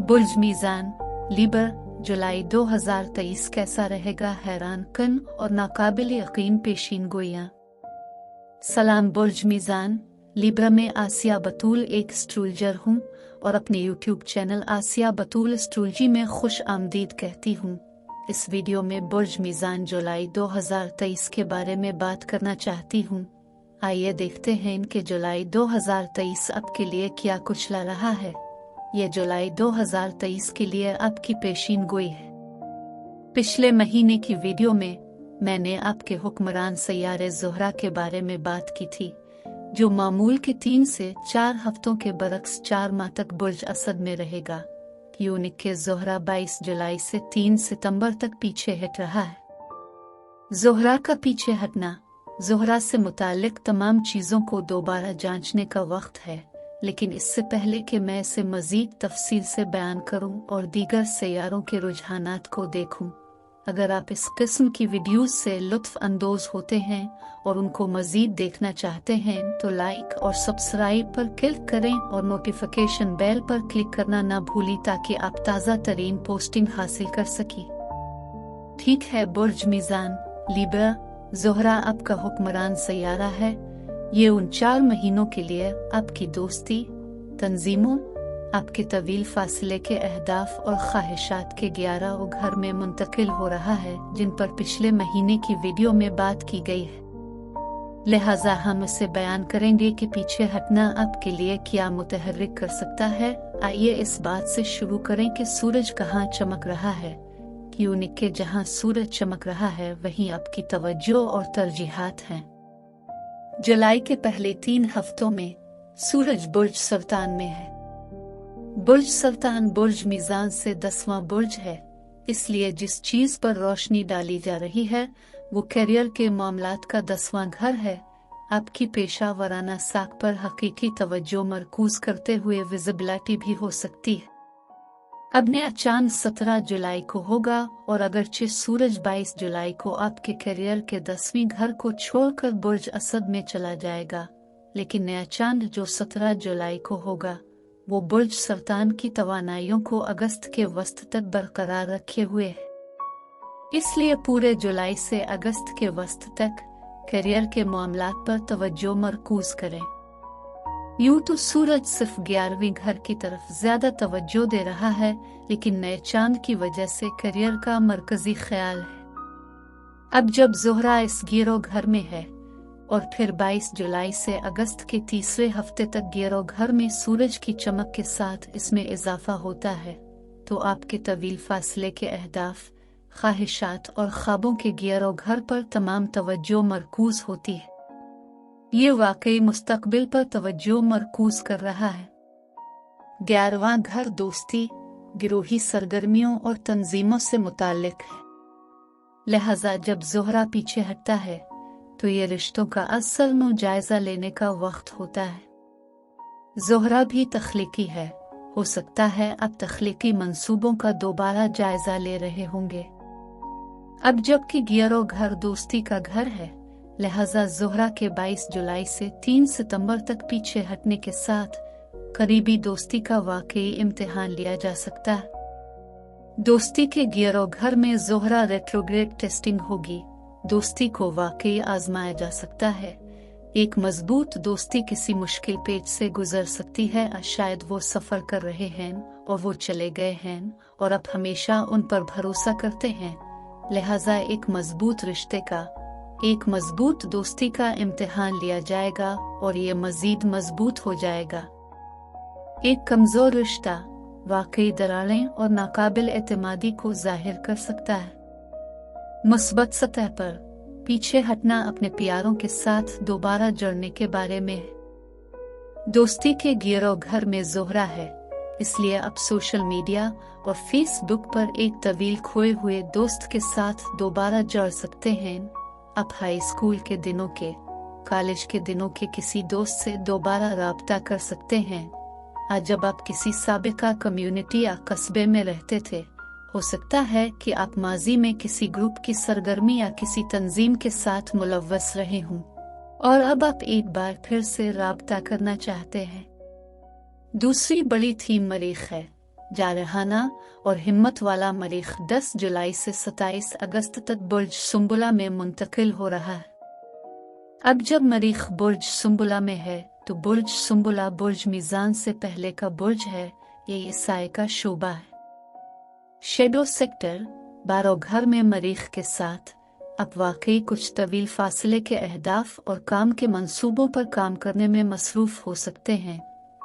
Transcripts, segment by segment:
बुर्ज मीज़ान लीबर जुलाई 2023 कैसा रहेगा? हैरान कन और नाकाबिल यकीन पेशीन गोइयां। सलाम बुर्ज मीज़ान लीब्रा में आसिया बतूल एक एस्ट्रोलॉजर हूँ और अपने यूट्यूब चैनल आसिया बतूल एस्ट्रोलॉजी में खुश आमदीद कहती हूँ। इस वीडियो में बुर्ज मीज़ान जुलाई 2023 के बारे में बात करना चाहती हूँ। आइए देखते हैं कि जुलाई 2023 आपके लिए क्या कुछ ला रहा है। ये जुलाई 2023 के लिए आपकी पेशीन गोई है। पिछले महीने की वीडियो में मैंने आपके हुक्मरान सैयारे ज़ोहरा के बारे में बात की थी, जो मामूल के 3 से 4 हफ्तों के बरक्स 4 माह तक बुर्ज असद में रहेगा। यूनिक के ज़ोहरा 22 जुलाई से 3 सितंबर तक पीछे हट रहा है। ज़ोहरा का पीछे हटना ज़ोहरा से मुताल्लिक तमाम चीज़ों को दोबारा जांचने का वक्त है, लेकिन इससे पहले कि मैं इसे मज़ीद तफसील से बयान करूं और दीगर सैयारों के रुझानात को देखूं, अगर आप इस किस्म की वीडियोस से लुत्फ़ अंदोज़ होते हैं और उनको मज़ीद देखना चाहते हैं तो लाइक और सब्सक्राइब पर क्लिक करें और नोटिफिकेशन बेल पर क्लिक करना ना भूलें ताकि आप ताज़ा तरीन पोस्टिंग हासिल कर सकें। ठीक है बुर्ज मीज़ान लीब्रा, ज़ोहरा आपका हुक्मरान सैयारा है। ये उन 4 महीनों के लिए आपकी दोस्ती, तंजीमों, आपके तवील फासले के अहदाफ और ख्वाहिशात के 11 घर में मुंतकिल हो रहा है, जिन पर पिछले महीने की वीडियो में बात की गई है। लिहाजा हम इसे बयान करेंगे कि पीछे हटना आपके लिए क्या मुतहर्रिक कर सकता है। आइए इस बात से शुरू करें कि सूरज कहाँ चमक रहा है। यूनिक के जहाँ सूरज चमक रहा है वहीं आपकी तवज्जो और तरजीहात हैं। जुलाई के पहले 3 हफ्तों में सूरज बुर्ज सरतान में है। बुर्ज सरतान बुर्ज मीज़ान से 10वां बुर्ज है, इसलिए जिस चीज पर रोशनी डाली जा रही है वो करियर के मामलात का 10वां घर है। आपकी पेशा वराना साख पर हकीकी तवज्जो मरकूज करते हुए विजिबिलिटी भी हो सकती है। अब नया चांद 17 जुलाई को होगा और अगरचे सूरज 22 जुलाई को आपके करियर के 10वें घर को छोड़कर बुर्ज असद में चला जाएगा, लेकिन नया चांद जो 17 जुलाई को होगा वो बुर्ज सरतान की तवानाइयों को अगस्त के वस्त तक बरकरार रखे हुए है। इसलिए पूरे जुलाई से अगस्त के वस्त तक करियर के मामलात पर तवज्जो मरकूज करें। यूं तो सूरज सिर्फ 11वें घर की तरफ ज्यादा तवज्जो दे रहा है, लेकिन नए चांद की वजह से करियर का मरकजी ख्याल है। अब जब ज़ोहरा इस गिरो घर में है और फिर 22 जुलाई से अगस्त के 3रे हफ्ते तक गिरो घर में सूरज की चमक के साथ इसमें इजाफा होता है, तो आपके तवील फासले के अहदाफ, ख्वाहिशात और ख्वाबों के गिरो घर पर तमाम तवज्जो मरकूज होती है। ये वाकई मुस्तकबिल पर तवज्जो मरकूज कर रहा है। 11वां घर दोस्ती, गिरोही सरगर्मियों और तंजीमों से मुताल्लिक है। लिहाजा जब ज़ोहरा पीछे हटता है तो ये रिश्तों का असल में जायजा लेने का वक्त होता है। ज़ोहरा भी तख्लीकी है, हो सकता है आप तख्लीकी मंसूबों का दोबारा जायजा ले रहे होंगे। अब जबकि गिरो घर दोस्ती का घर है, लिहाजा ज़ोहरा के 22 जुलाई से 3 सितंबर तक पीछे हटने के साथ करीबी दोस्ती का वाकई इम्तिहान लिया जा सकता है। दोस्ती के गिरो घर में ज़ोहरा रेट्रोग्रेड टेस्टिंग होगी। दोस्ती को वाकई आजमाया जा सकता है। एक मजबूत दोस्ती किसी मुश्किल पेच से गुजर सकती है। शायद वो सफ़र कर रहे हैं और वो चले गए हैं और आप हमेशा उन पर भरोसा करते हैं। लिहाजा एक मजबूत रिश्ते का, एक मजबूत दोस्ती का इम्तिहान लिया जाएगा और ये मजीद मजबूत हो जाएगा। एक कमजोर रिश्ता वाकई दरारें और नाकाबिल एतमादी को जाहिर कर सकता है। मुस्बत सतह पर पीछे हटना अपने प्यारों के साथ दोबारा जुड़ने के बारे में है। दोस्ती के गिरो घर में ज़ोहरा है, इसलिए आप सोशल मीडिया और फेसबुक पर एक तवील खोए हुए दोस्त के साथ दोबारा जुड़ सकते हैं। आप हाई स्कूल के दिनों के, कॉलेज के दिनों के किसी दोस्त से दोबारा राब्ता कर सकते हैं। आज जब आप किसी साबिका कम्युनिटी या कस्बे में रहते थे, हो सकता है कि आप माजी में किसी ग्रुप की सरगर्मी या किसी तंजीम के साथ मुलव्वस रहे हों और अब आप एक बार फिर से राब्ता करना चाहते हैं। दूसरी बड़ी थीम मरीख है, जारहाना और हिम्मत वाला मरीख 10 जुलाई से 27 अगस्त तक बुर्ज सुंबुला में मुंतकिल हो रहा है। अब जब मरीख बुर्ज सुंबुला में है तो बुर्ज सुंबुला बुर्ज मीज़ान से पहले का बुर्ज है। ये ईसाई का शोबा है। शेडो सेक्टर 12 घर में मरीख के साथ अब वाकई कुछ तवील फासले के अहदाफ और काम के मंसूबों पर काम करने में मसरूफ हो सकते हैं,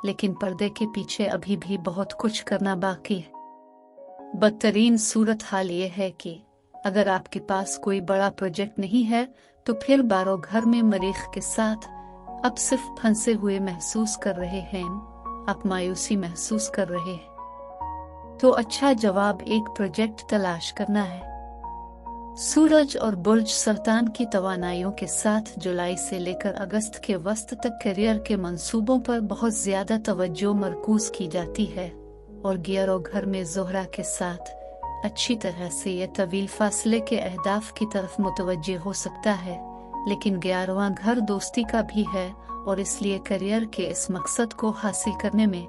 लेकिन पर्दे के पीछे अभी भी बहुत कुछ करना बाकी है। बदतरीन सूरत हाल ये है कि अगर आपके पास कोई बड़ा प्रोजेक्ट नहीं है तो फिर 12 घर में मरीख के साथ अब सिर्फ फंसे हुए महसूस कर रहे हैं, आप मायूसी महसूस कर रहे हैं, तो अच्छा जवाब एक प्रोजेक्ट तलाश करना है। सूरज और बुर्ज सरतान की तवानाइयों के साथ जुलाई से लेकर अगस्त के वस्त तक करियर के मंसूबों पर बहुत ज्यादा तवज्जो मरकूज की जाती है, और गियरो घर में ज़ोहरा के साथ अच्छी तरह से यह तवील फासले के अहदाफ की तरफ मुतवज्जे हो सकता है, लेकिन 11वां घर दोस्ती का भी है, और इसलिए करियर के इस मकसद को हासिल करने में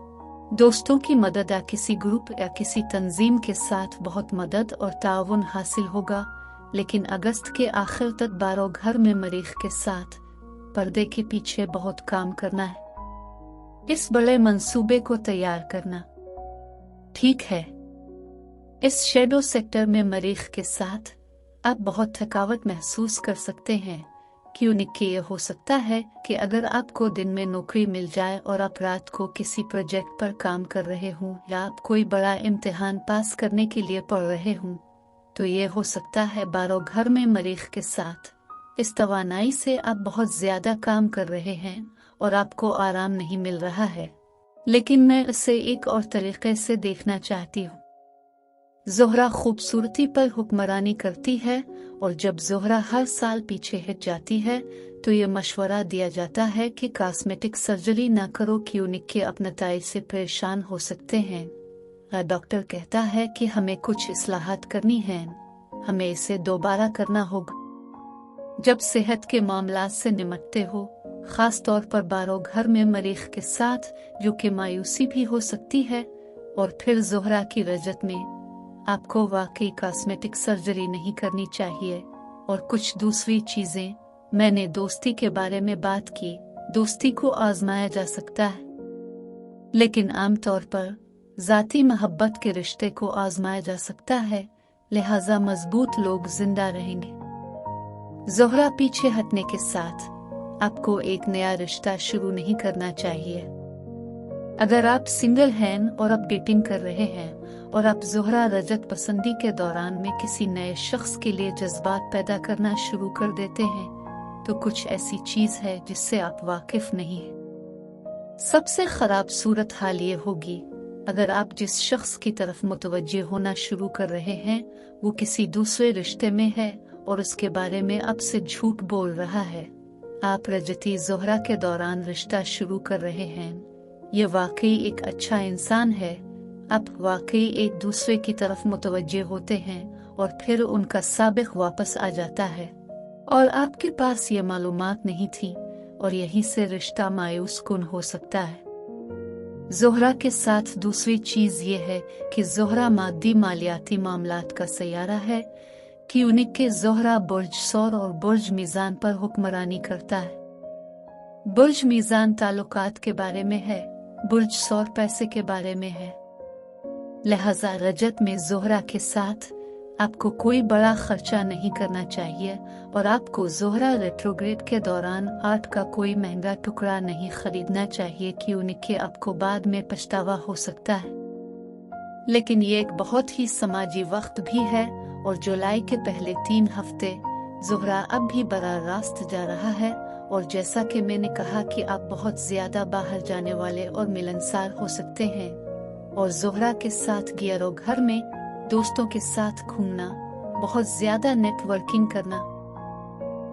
दोस्तों की मदद या किसी ग्रुप या किसी तंजीम के साथ बहुत मदद और ताउन हासिल होगा। लेकिन अगस्त के आखिर तक 12 घर में मरीख के साथ पर्दे के पीछे बहुत काम करना है, इस बड़े मंसूबे को तैयार करना। ठीक है, इस शेडो सेक्टर में मरीख के साथ आप बहुत थकावट महसूस कर सकते हैं, क्योंकि ये हो सकता है कि अगर आपको दिन में नौकरी मिल जाए और आप रात को किसी प्रोजेक्ट पर काम कर रहे हों या आप कोई बड़ा इम्तिहान पास करने के लिए पढ़ रहे हों, तो ये हो सकता है 12 घर में मरीख के साथ इस तवानाई से आप बहुत ज्यादा काम कर रहे हैं और आपको आराम नहीं मिल रहा है। लेकिन मैं इसे एक और तरीके से देखना चाहती हूँ। ज़ोहरा खूबसूरती पर हुक्मरानी करती है, और जब ज़ोहरा हर साल पीछे हट जाती है तो ये मशवरा दिया जाता है कि कॉस्मेटिक सर्जरी ना करो, क्योंकि आप नताइज से परेशान हो सकते हैं। डॉक्टर कहता है कि हमें कुछ इस्लाहात करनी है, हमें इसे दोबारा करना होगा। जब सेहत के मामलात से निपटते हो, खास तौर पर 12 घर में मरीख के साथ, जो कि मायूसी भी हो सकती है, और फिर ज़ोहरा की रजत में आपको वाकई कॉस्मेटिक सर्जरी नहीं करनी चाहिए। और कुछ दूसरी चीजें, मैंने दोस्ती के बारे में बात की, दोस्ती को आजमाया जा सकता है, लेकिन आमतौर पर ज़ाती मोहब्बत के रिश्ते को आजमाया जा सकता है, लिहाजा मजबूत लोग जिंदा रहेंगे। ज़ोहरा पीछे हटने के साथ आपको एक नया रिश्ता शुरू नहीं करना चाहिए। अगर आप सिंगल हैं और आप डेटिंग कर रहे हैं और आप ज़ोहरा रजत पसंदी के दौरान में किसी नए शख्स के लिए जज्बात पैदा करना शुरू कर देते हैं, तो कुछ ऐसी चीज है जिससे आप वाकिफ नहीं हैं। सबसे खराब सूरत हाल ये होगी अगर आप जिस शख्स की तरफ मुतवज्जे होना शुरू कर रहे हैं वो किसी दूसरे रिश्ते में है और उसके बारे में आपसे झूठ बोल रहा है। आप रजती ज़ोहरा के दौरान रिश्ता शुरू कर रहे हैं, ये वाकई एक अच्छा इंसान है, आप वाकई एक दूसरे की तरफ मुतवज्जे होते हैं और फिर उनका साबिक वापस आ जाता है और आपके पास ये मालूमात नहीं थी, और यहीं से रिश्ता मायूस कुन हो सकता है। ज़ोहरा के साथ दूसरी चीज ये है कि ज़ोहरा मादी मालियाती मामलात का सैयारा है, कि उनके ज़ोहरा बुर्ज सौर और बुर्ज मीज़ान पर हुक्मरानी करता है। बुर्ज मीज़ान ताल्लुकात के बारे में है, बुर्ज सौर पैसे के बारे में है। लिहाजा रजत में ज़ोहरा के साथ आपको कोई बड़ा खर्चा नहीं करना चाहिए और आपको ज़ोहरा रेट्रोग्रेड के दौरान आर्ट का कोई महंगा टुकड़ा नहीं खरीदना चाहिए, कि उनके आपको बाद में पछतावा हो सकता है। लेकिन ये एक बहुत ही समाजी वक्त भी है और जुलाई के पहले 3 हफ्ते ज़ोहरा अब भी बराह रास्त जा रहा है, और जैसा कि मैंने कहा कि आप बहुत ज्यादा बाहर जाने वाले और मिलनसार हो सकते हैं, और ज़ोहरा के साथ गियरो घर में दोस्तों के साथ घूमना, बहुत ज्यादा नेटवर्किंग करना।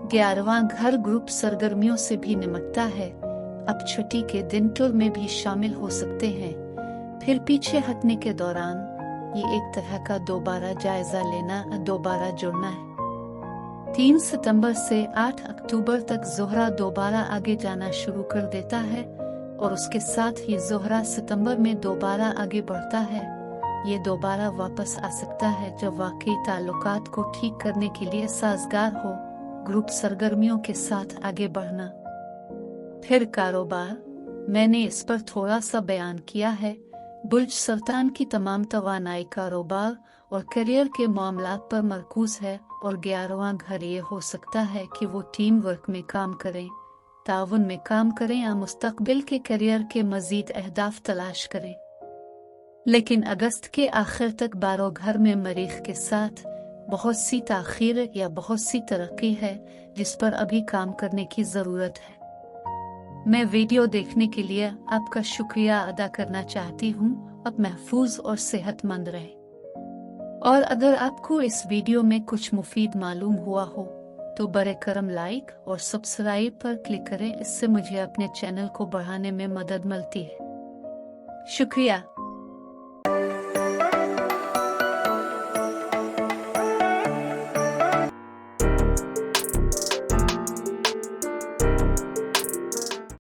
11वां घर ग्रुप सरगर्मियों से भी निपटता है, अब छुट्टी के दिन टूर में भी शामिल हो सकते हैं। फिर पीछे हटने के दौरान ये एक तरह का दोबारा जायजा लेना, दोबारा जुड़ना है। 3 सितंबर से 8 अक्टूबर तक ज़ोहरा दोबारा आगे जाना शुरू कर देता है और उसके साथ ही ज़ोहरा सितंबर में दोबारा आगे बढ़ता है, ये दोबारा वापस आ सकता है जब वाकई ताल्लुकात को ठीक करने के लिए साजगार हो। ग्रुप सरगर्मियों के साथ आगे बढ़ना। फिर कारोबार, मैंने इस पर थोड़ा सा बयान किया है। बुर्ज सरतान की तमाम तवानाई कारोबार और करियर के मामलात पर मरकूज है और 11वां घर ये हो सकता है कि वो टीम वर्क में काम करें, ताउन में काम करें या मुस्तकबिल के करियर के मजीद अहदाफ तलाश करें। लेकिन अगस्त के आखिर तक 12 घर में मरीख के साथ बहुत सी ताखीर या बहुत सी तरक्की है जिस पर अभी काम करने की ज़रूरत है। मैं वीडियो देखने के लिए आपका शुक्रिया अदा करना चाहती हूँ। अब महफूज और सेहतमंद रहे। और अगर आपको इस वीडियो में कुछ मुफीद मालूम हुआ हो तो बरे करम लाइक और सब्सक्राइब पर क्लिक करें। इससे मुझे अपने चैनल को बढ़ाने में मदद मिलती है। शुक्रिया।